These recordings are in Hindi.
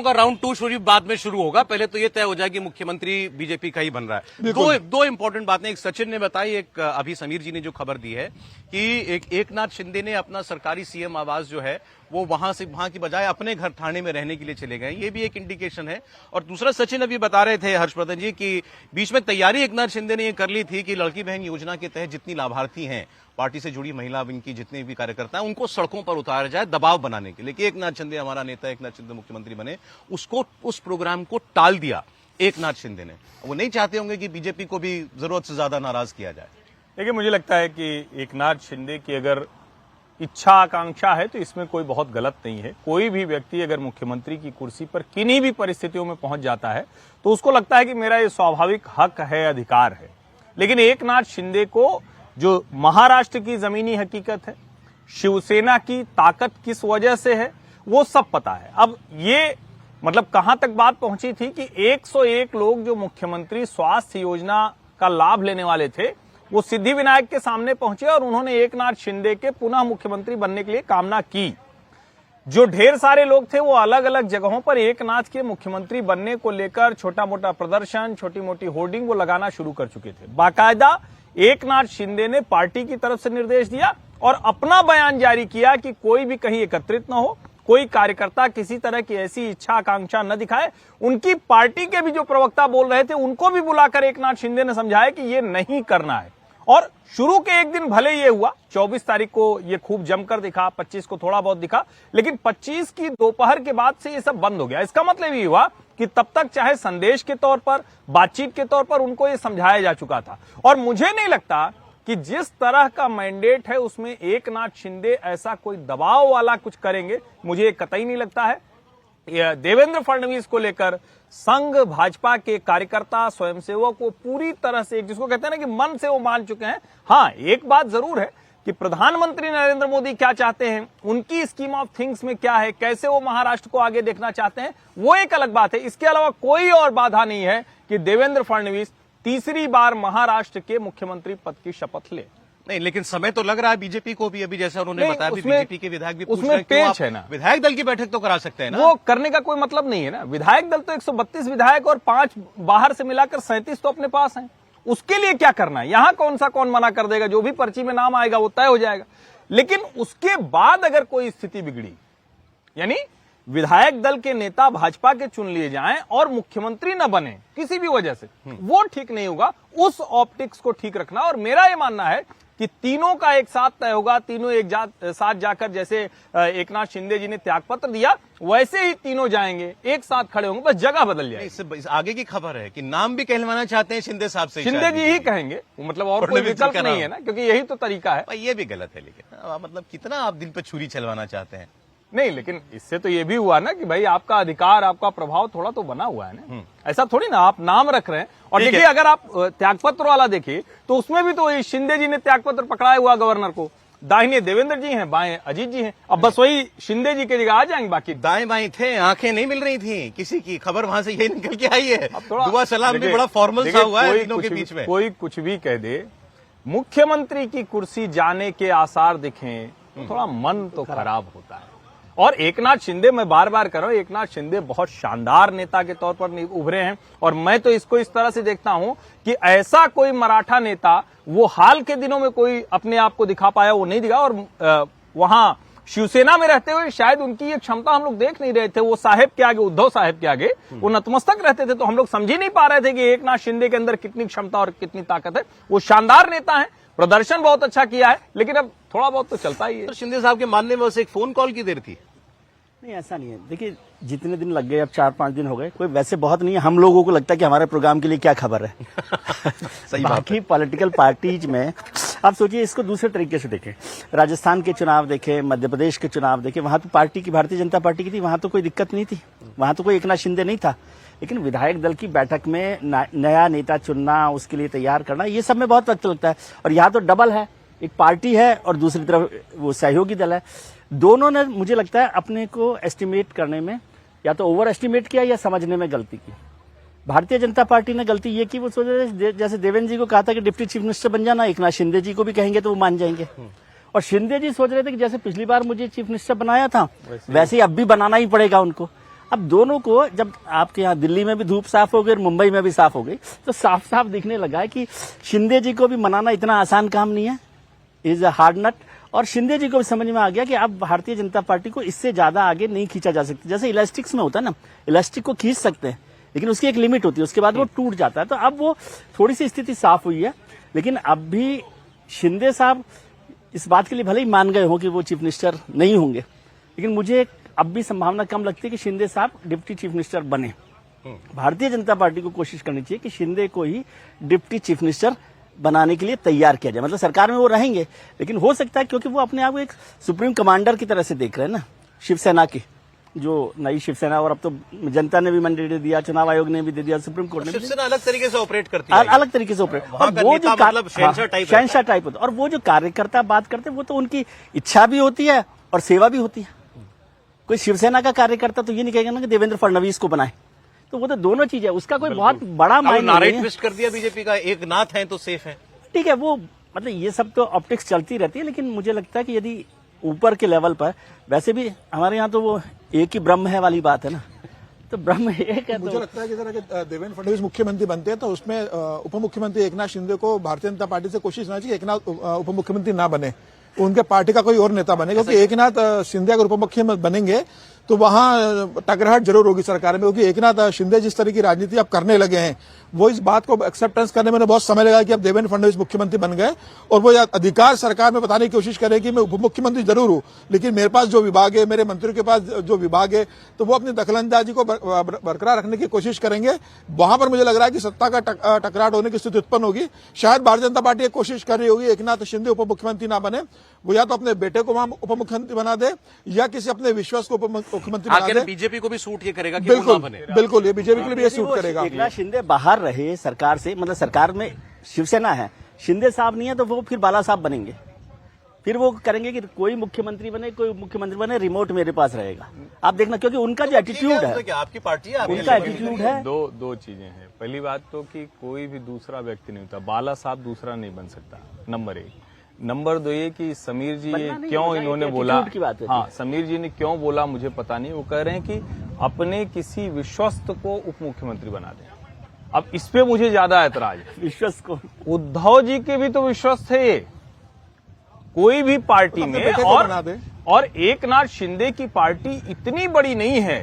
का राउंड 2 शुरू बाद में शुरू होगा। पहले तो ये तय हो जाए कि मुख्यमंत्री बीजेपी का ही बन रहा है। दो इंपॉर्टेंट बातें, एक सचिन ने बताई, एक अभी समीर जी ने जो खबर दी है कि एकनाथ शिंदे ने अपना सरकारी सीएम आवास जो है वो वहां की बजाय अपने घर थाने में रहने के लिए चले गए, ये भी एक इंडिकेशन है। और दूसरा, सचिन अभी बता रहे थे हर्षवर्धन जी कि बीच में तैयारी एकनाथ शिंदे ने ये कर ली थी कि लड़की बहन योजना के तहत जितनी लाभार्थी हैं, पार्टी से जुड़ी महिला विंग की जितने भी कार्यकर्ता हैं, उनको सड़कों पर उतारा जाए दबाव बनाने के लिए कि एकनाथ शिंदे हमारा नेता, एकनाथ शिंदे मुख्यमंत्री बने। उस प्रोग्राम को टाल दिया एकनाथ शिंदे ने। वो नहीं चाहते होंगे कि बीजेपी को भी जरूरत से ज्यादा नाराज किया जाए। देखिए, मुझे लगता है कि एकनाथ शिंदे की अगर इच्छा आकांक्षा है तो इसमें कोई बहुत गलत नहीं है। कोई भी व्यक्ति अगर मुख्यमंत्री की कुर्सी पर किन्हीं भी परिस्थितियों में पहुंच जाता है तो उसको लगता है कि मेरा ये स्वाभाविक हक है, अधिकार है। लेकिन एकनाथ शिंदे को जो महाराष्ट्र की जमीनी हकीकत है, शिवसेना की ताकत किस वजह से है, वो सब पता है। अब ये मतलब कहां तक बात पहुंची थी कि 101 लोग जो मुख्यमंत्री स्वास्थ्य योजना का लाभ लेने वाले थे वो सिद्धिविनायक के सामने पहुंचे और उन्होंने एकनाथ शिंदे के पुनः मुख्यमंत्री बनने के लिए कामना की। जो ढेर सारे लोग थे वो अलग अलग जगहों पर एकनाथ के मुख्यमंत्री बनने को लेकर छोटा मोटा प्रदर्शन, छोटी मोटी होर्डिंग वो लगाना शुरू कर चुके थे। बाकायदा एकनाथ शिंदे ने पार्टी की तरफ से निर्देश दिया और अपना बयान जारी किया कि कोई भी कहीं एकत्रित न हो, कोई कार्यकर्ता किसी तरह की ऐसी इच्छा आकांक्षा न दिखाए। उनकी पार्टी के भी जो प्रवक्ता बोल रहे थे उनको भी बुलाकर एकनाथ शिंदे ने समझाया कि ये नहीं करना है। और शुरू के एक दिन भले ये हुआ, 24 तारीख को ये खूब जमकर दिखा, 25 को थोड़ा बहुत दिखा, लेकिन 25 की दोपहर के बाद से ये सब बंद हो गया। इसका मतलब ये हुआ कि तब तक चाहे संदेश के तौर पर, बातचीत के तौर पर उनको ये समझाया जा चुका था। और मुझे नहीं लगता कि जिस तरह का मैंडेट है उसमें एकनाथ शिंदे ऐसा कोई दबाव वाला कुछ करेंगे, मुझे कतई नहीं लगता है। देवेंद्र फडणवीस को लेकर संघ भाजपा के कार्यकर्ता, स्वयंसेवक वो पूरी तरह से, जिसको कहते हैं ना कि मन से वो मान चुके हैं। हाँ, एक बात जरूर है कि प्रधानमंत्री नरेंद्र मोदी क्या चाहते हैं, उनकी स्कीम ऑफ थिंग्स में क्या है, कैसे वो महाराष्ट्र को आगे देखना चाहते हैं, वो एक अलग बात है। इसके अलावा कोई और बाधा नहीं है कि देवेंद्र फडणवीस तीसरी बार महाराष्ट्र के मुख्यमंत्री पद की शपथ ले। नहीं, लेकिन समय तो लग रहा है बीजेपी को भी। अभी जैसा उन्होंने बताया, बीजेपी के विधायक भी पूछ रहे हैं, उसमें पेच है ना, विधायक दल की बैठक तो करा सकते हैं ना। वो करने का कोई मतलब नहीं है ना। विधायक दल तो 132 विधायक और 5 बाहर से मिलाकर 37 तो अपने पास हैं। उसके लिए क्या करना है, यहां कौन मना कर देगा? जो भी पर्ची में नाम आएगा वो तय हो जाएगा। लेकिन उसके बाद अगर कोई स्थिति बिगड़ी, यानी विधायक दल के नेता भाजपा के चुन लिए जाएं और मुख्यमंत्री न बने किसी भी वजह से, वो ठीक नहीं होगा। उस ऑप्टिक्स को ठीक रखना, और मेरा ये मानना है कि तीनों का एक साथ तय होगा। तीनों एक साथ जाकर, जैसे एकनाथ शिंदे जी ने त्यागपत्र दिया वैसे ही तीनों जाएंगे, एक साथ खड़े होंगे, बस जगह बदल जाएगी। इससे आगे की खबर है कि नाम भी कहलवाना चाहते हैं शिंदे साहब से, शिंदे जी ही कहेंगे, मतलब और कोई विकल्प नहीं है ना, क्योंकि यही तो तरीका है। ये भी गलत है, लेकिन मतलब कितना आप दिल पे छुरी चलवाना चाहते हैं। नहीं, लेकिन इससे तो ये भी हुआ ना कि भाई आपका अधिकार, आपका प्रभाव थोड़ा तो बना हुआ है ना। ऐसा थोड़ी ना आप नाम रख रहे हैं। और देखिए, अगर आप त्यागपत्र वाला देखिए तो उसमें भी तो शिंदे जी ने त्यागपत्र पकड़ाया हुआ गवर्नर को। दाहिने देवेंद्र जी हैं, बाएं अजीत जी हैं। अब बस वही शिंदे जी की जगह आ जाएंगे। बाकी दाएं बाएं थे, आंखें नहीं मिल रही थी किसी की। खबर वहां से यही निकल के आई है। दुआ सलाम भी बड़ा फॉर्मल सा हुआ है तीनों के बीच में। कोई कुछ भी कह दे, मुख्यमंत्री की कुर्सी जाने के आसार दिखें तो थोड़ा मन तो खराब होता है। और एकनाथ शिंदे, मैं बार बार कर रहा हूं, एकनाथ शिंदे बहुत शानदार नेता के तौर पर उभरे हैं। और मैं तो इसको इस तरह से देखता हूं कि ऐसा कोई मराठा नेता वो हाल के दिनों में कोई अपने आप को दिखा पाया, वो नहीं दिखा। और वहां शिवसेना में रहते हुए शायद उनकी ये क्षमता हम लोग देख नहीं रहे थे। वो साहेब के आगे, उद्धव साहेब के आगे वो नतमस्तक रहते थे, तो हम लोग समझ ही नहीं पा रहे थे कि एकनाथ शिंदे के अंदर कितनी क्षमता और कितनी ताकत है। वो शानदार नेता है, प्रदर्शन बहुत अच्छा किया है, लेकिन अब थोड़ा बहुत तो चलता ही है। तो शिंदे साहब के मानने में बस एक फोन कॉल की देर थी। नहीं, ऐसा नहीं है। देखिए, जितने दिन लग गए, अब 4-5 दिन हो गए, कोई वैसे बहुत नहीं है। हम लोगों को लगता है कि हमारे प्रोग्राम के लिए क्या खबर है। सही बाकी पॉलिटिकल पार्टीज में आप सोचिए, इसको दूसरे तरीके से देखें। राजस्थान के चुनाव देखें, मध्य प्रदेश के चुनाव देखें, वहां तो पार्टी की, भारतीय जनता पार्टी की थी, वहां तो कोई दिक्कत नहीं थी, वहां तो कोई एकनाथ शिंदे नहीं था। लेकिन विधायक दल की बैठक में नया नेता चुनना, उसके लिए तैयार करना, ये सब में बहुत वक्त लगता है। और यहाँ तो डबल है, एक पार्टी है और दूसरी तरफ वो सहयोगी दल है। दोनों ने, मुझे लगता है, अपने को एस्टिमेट करने में या तो ओवर एस्टिमेट किया या समझने में गलती की। भारतीय जनता पार्टी ने गलती ये की, वो सोच रहे जैसे देवेंद्र जी को कहा था कि डिप्टी चीफ मिनिस्टर बन जाना, एकनाथ शिंदे जी को भी कहेंगे तो वो मान जाएंगे। और शिंदे जी सोच रहे थे कि जैसे पिछली बार मुझे चीफ मिनिस्टर बनाया था वैसे ही अब भी बनाना ही पड़ेगा उनको। अब दोनों को जब आपके यहाँ दिल्ली में भी धूप साफ हो गई और मुंबई में भी साफ हो गई, तो साफ साफ दिखने लगा है कि शिंदे जी को भी मनाना इतना आसान काम नहीं है, इज अ हार्ड नट। और शिंदे जी को भी समझ में आ गया कि अब भारतीय जनता पार्टी को इससे ज्यादा आगे नहीं खींचा जा सकता। जैसे इलास्टिक्स में होता है ना, इलास्टिक को खींच सकते हैं लेकिन उसकी एक लिमिट होती है, उसके बाद वो टूट जाता है। तो अब वो थोड़ी सी स्थिति साफ हुई है, लेकिन अब भी शिंदे साहब इस बात के लिए भले ही मान गए हो कि वो चीफ मिनिस्टर नहीं होंगे, लेकिन मुझे अब भी संभावना कम लगती है कि शिंदे साहब डिप्टी चीफ मिनिस्टर बने। भारतीय जनता पार्टी को कोशिश करनी चाहिए कि शिंदे को ही डिप्टी चीफ मिनिस्टर बनाने के लिए तैयार किया जाए। मतलब सरकार में वो रहेंगे, लेकिन हो सकता है क्योंकि वो अपने आप को एक सुप्रीम कमांडर की तरह से देख रहे हैं ना, शिवसेना की जो नई शिवसेना, और अब तो जनता ने भी मैंडेट दिया, चुनाव आयोग ने भी दे दिया, सुप्रीम कोर्ट ने भी शिवसेना अलग तरीके से ऑपरेट करती है, अलग तरीके से ऑपरेट। वहां का नेता मतलब शहंशाह टाइप होता है, और वो जो कार्यकर्ता बात करते हैं वो तो उनकी इच्छा भी होती है और सेवा भी होती है। कोई शिवसेना का कार्यकर्ता तो ये नहीं कहेगा ना कि देवेंद्र फडणवीस को बनाए, तो वो तो दोनों चीज है, उसका कोई बहुत बड़ा मायने नहीं है। ट्विस्ट कर दिया बीजेपी का, एक नाथ है तो सेफ है। ठीक है, वो मतलब ये सब तो ऑप्टिक्स चलती रहती है, लेकिन मुझे लगता है कि यदि ऊपर के लेवल पर, वैसे भी हमारे यहाँ तो वो एक ही ब्रह्म है वाली बात है ना, तो ब्रह्म एक है। मुझे तो लगता है कि जरा कि देवेंद्र फडणवीस मुख्यमंत्री बनते हैं तो उसमें उप मुख्यमंत्री एकनाथ शिंदे को भारतीय जनता पार्टी से कोशिश करना चाहिए एकनाथ उप मुख्यमंत्री ना बने, उनके पार्टी का कोई और नेता बने, क्योंकि एकनाथ शिंदे अगर उप मुख्यमंत्री बनेंगे तो वहां टकराहट जरूर होगी सरकार में, क्योंकि एकनाथ शिंदे जिस तरह की राजनीति अब करने लगे हैं वो इस बात को एक्सेप्टेंस करने में बहुत समय लगा कि अब देवेंद्र फडणवीस मुख्यमंत्री बन गए और वो अधिकार सरकार में बताने की कोशिश करें कि मैं उप मुख्यमंत्री जरूर हूं, लेकिन मेरे पास जो विभाग है, मेरे मंत्रियों के पास जो विभाग है, तो वो अपनी दखलंदाजी को बरकरार रखने की कोशिश करेंगे। वहां पर मुझे लग रहा है कि सत्ता का टकराट होने की स्थिति उत्पन्न होगी। शायद भारतीय जनता पार्टी कोशिश कर रही होगी एकनाथ शिंदे उप मुख्यमंत्री ना बने, वो या तो अपने बेटे को वहां उप मुख्यमंत्री बना दे या किसी अपने विश्वास को उप मुख्यमंत्री बना दे। बीजेपी को भी सूट ये करेगा कि वो ना बने। बिल्कुल, ये बीजेपी के लिए भी ये सूट करेगा। एकनाथ शिंदे बाहर रहे सरकार से, मतलब सरकार में शिवसेना है, शिंदे साहब नहीं है, तो वो फिर बाला साहब बनेंगे, फिर वो करेंगे कि कोई मुख्यमंत्री बने, कोई मुख्यमंत्री बने, रिमोट मेरे पास रहेगा। आप देखना, क्योंकि उनका जो एटीट्यूड है, क्या आपकी पार्टी है, उनका एटीट्यूड है। दो चीजें हैं। पहली बात तो कि कोई भी दूसरा व्यक्ति नहीं होता, बाला साहब दूसरा नहीं बन सकता, नंबर एक। नंबर दो ये कि समीर जी ये क्यों इन्होंने बोला, हाँ समीर जी ने क्यों बोला मुझे पता नहीं, वो कह रहे हैं कि अपने किसी विश्वस्त को उप मुख्यमंत्री बना दें। अब इस पे मुझे ज्यादा ऐतराज है। विश्वस्त को, उद्धव जी के भी तो विश्वस्त है ये, कोई भी पार्टी में, और एकनाथ शिंदे की पार्टी इतनी बड़ी नहीं है,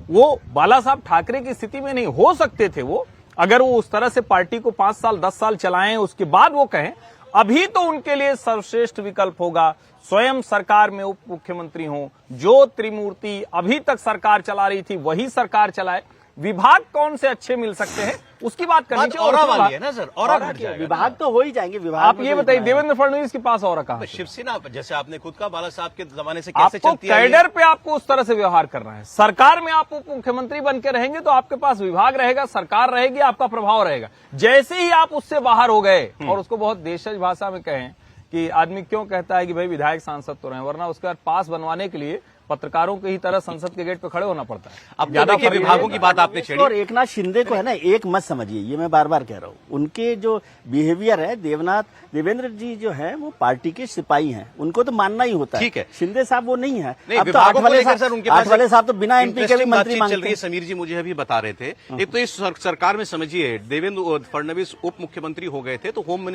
वो बाला साहब ठाकरे की स्थिति में नहीं हो सकते थे। वो अगर वो उस तरह से पार्टी को 5 साल 10 साल चलाएं, उसके बाद वो कहें, अभी तो उनके लिए सर्वश्रेष्ठ विकल्प होगा स्वयं सरकार में उप मुख्यमंत्री हो। जो त्रिमूर्ति अभी तक सरकार चला रही थी वही सरकार चलाए। विभाग कौन से अच्छे मिल सकते हैं उसकी बात करनी चाहिए। और वाली है ना सर, और विभाग तो हो ही जाएंगे। विभाग आप ये बताइए देवेंद्र फडणवीस के पास और कहा, शिवसेना जैसे आपने खुद का बाला साहब के जमाने से कैसे आपको चलती है, कैडर पे आपको उस तरह से व्यवहार करना है। सरकार में आप उप मुख्यमंत्री बन के रहेंगे तो आपके पास विभाग रहेगा, सरकार रहेगी, आपका प्रभाव रहेगा। जैसे ही आप उससे बाहर हो गए, और उसको बहुत देशज भाषा में कहें कि आदमी क्यों कहता है कि भाई विधायक सांसद तो रहे, वरना उसके बाद पास बनवाने के लिए पत्रकारों की ही तरह संसद के गेट पे खड़े होना पड़ता है। अब ज्यादा विभागों की बात आपने छेड़ी। और एकनाथ शिंदे को है ना, एक मत समझिए, ये मैं बार बार कह रहा हूँ, उनके जो बिहेवियर है, देवेंद्र जी जो है वो पार्टी के सिपाही हैं, उनको तो मानना ही होता है। ठीक है, शिंदे साहब वो नहीं है। अब तो 8 वाले साहब तो बिना एमपी के भी मंत्री चल रही है। समीर जी मुझे अभी बता रहे थे, एक तो इस सरकार में समझिए देवेंद्र फडणवीस उप मुख्यमंत्री हो गए थे तो होम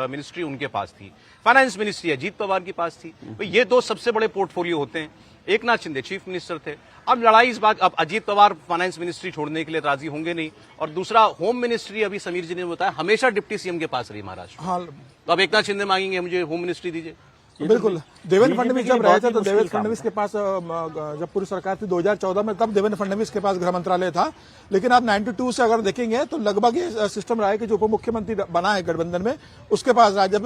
मिनिस्ट्री उनके पास थी, फाइनेंस मिनिस्ट्री अजीत पवार के पास थी, तो ये 2 सबसे बड़े पोर्टफोलियो होते हैं। एकनाथ शिंदे चीफ मिनिस्टर थे। अब लड़ाई इस बात, अब अजीत पवार फाइनेंस मिनिस्ट्री छोड़ने के लिए राजी होंगे नहीं, और दूसरा होम मिनिस्ट्री अभी समीर जी ने बताया हमेशा डिप्टी सीएम के पास रही महाराष्ट्र। हाँ, तो अब एकनाथ शिंदे मांगेंगे मुझे होम मिनिस्ट्री दीजिए। बिल्कुल, देवेंद्र फडणवीस जब रहे थे तो देवेंद्र फडणवीस के पास जब पूरी सरकार थी 2014 में, तब देवेंद्र फडणवीस के पास गृह मंत्रालय था। लेकिन आप 92 से अगर देखेंगे तो लगभग ये सिस्टम रहा है कि जो उप मुख्यमंत्री बना है गठबंधन में उसके पास रहा। जब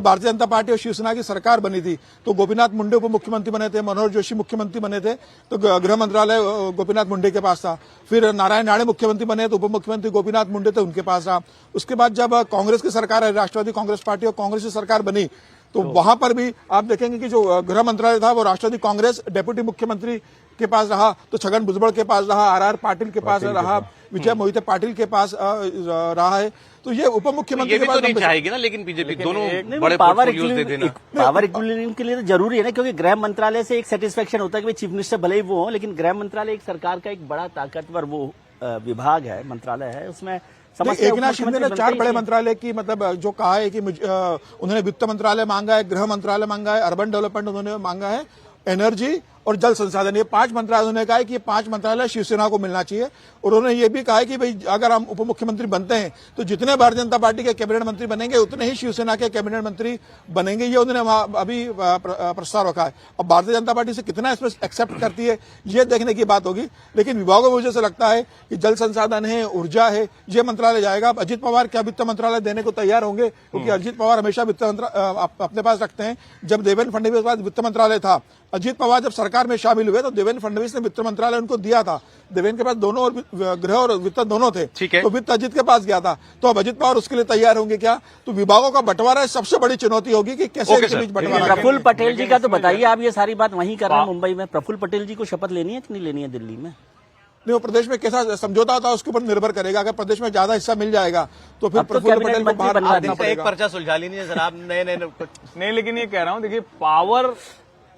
भारतीय जनता पार्टी और शिवसेना की सरकार बनी थी तो गोपीनाथ मुंडे उप मुख्यमंत्री बने थे, मनोहर जोशी मुख्यमंत्री बने थे, तो गृह मंत्रालय गोपीनाथ मुंडे के पास था। फिर नारायण राणे मुख्यमंत्री बने तो उप मुख्यमंत्री गोपीनाथ मुंडे थे, उनके पास रहा। उसके बाद जब कांग्रेस की सरकार है, राष्ट्रवादी कांग्रेस पार्टी और कांग्रेस की सरकार बनी, तो वहां पर भी आप देखेंगे कि जो गृह मंत्रालय था वो राष्ट्रवादी कांग्रेस डेप्यूटी मुख्यमंत्री के पास रहा, तो छगन भुजबल के पास रहा, आर पाटिल के पास रहा, विजय मोहिते पाटिल के पास रहा है, तो ये उप मुख्यमंत्री ये के भी तो पास नहीं चाहेगी ना, लेकिन बीजेपी दोनों नहीं, बड़े पावर पोर्टफोलियोज दे देना। पावर इक्विलिब्रियम के लिए तो जरूरी है ना, क्योंकि गृह मंत्रालय से एक सेटिस्फेक्शन होता है कि भाई चीफ मिनिस्टर भले ही वो हो, लेकिन गृह मंत्रालय एक सरकार का एक बड़ा ताकतवर वो विभाग है, मंत्रालय है, उसमें समस्या एक नाथ शिंदे ने बनता 4 ही बड़े है। मंत्रालय की मतलब जो कहा है कि उन्होंने वित्त मंत्रालय मांगा है, गृह मंत्रालय मांगा है, अर्बन डेवलपमेंट उन्होंने मांगा है, एनर्जी और जल संसाधन, ये 5 मंत्रालय उन्होंने कहा है कि ये 5 मंत्रालय शिवसेना को मिलना चाहिए। और उन्होंने ये भी कहा है कि भाई अगर हम उप मुख्यमंत्री बनते हैं तो जितने भारतीय जनता पार्टी के कैबिनेट मंत्री बनेंगे उतने ही शिवसेना के कैबिनेट मंत्री बनेंगे, ये उन्होंने अभी प्रस्ताव रखा है। अब भारतीय जनता पार्टी से कितना इसमें एक्सेप्ट करती है ये देखने की बात होगी, लेकिन विभागों में मुझे से लगता है कि जल संसाधन है, ऊर्जा है, ये मंत्रालय जाएगा। अब अजित पवार क्या वित्त मंत्रालय देने को तैयार होंगे, क्योंकि अजित पवार हमेशा वित्त अपने पास रखते हैं। जब देवेंद्र फडणवीस के पास वित्त मंत्रालय था, अजित पवार जब सरकार में शामिल हुए तो देवेंद्र फडणवीस ने वित्त मंत्रालय उनको दिया था। देवेंद्र के पास दोनों और गृह और वित्त दोनों थे, ठीक है। तो वित्त अजित के पास गया था। तो अब अजित पवार उसके लिए तैयार होंगे क्या? तो विभागों का बंटवारा सबसे बड़ी चुनौती होगी कि कैसे ओके इनके सर। बीच बंटवारा। प्रफुल्ल पटेल जी का तो बताइए, आप ये सारी बात वहीं कर रहे हैं मुंबई में, प्रफुल्ल पटेल जी को शपथ लेनी है कि नहीं लेनी है दिल्ली में? नहीं, वो प्रदेश में कैसा समझौता होता है उसके ऊपर निर्भर करेगा। अगर प्रदेश में ज्यादा हिस्सा मिल जाएगा तो फिर अब तो प्रफुल्ल कैबिनेट पटेल को मंत्री बाहर बनवा हटना देंगे। एक पड़ेगा। पर्चा सुलझा लीजिए सर आप, नए नहीं, लेकिन ये कह रहा हूं, देखिए पावर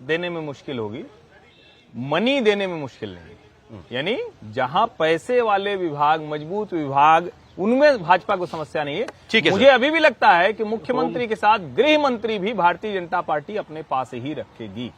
देने में मुश्किल होगी, मनी देने में मुश्किल नहीं। यानी जहां पैसे वाले विभाग, मजबूत विभाग, उनमें भाजपा को समस्या नहीं है। ठीक है मुझे अभी भी लगता है कि मुख्यमंत्री के साथ गृह मंत्री भी भारतीय जनता पार्टी अपने पास ही रखेगी।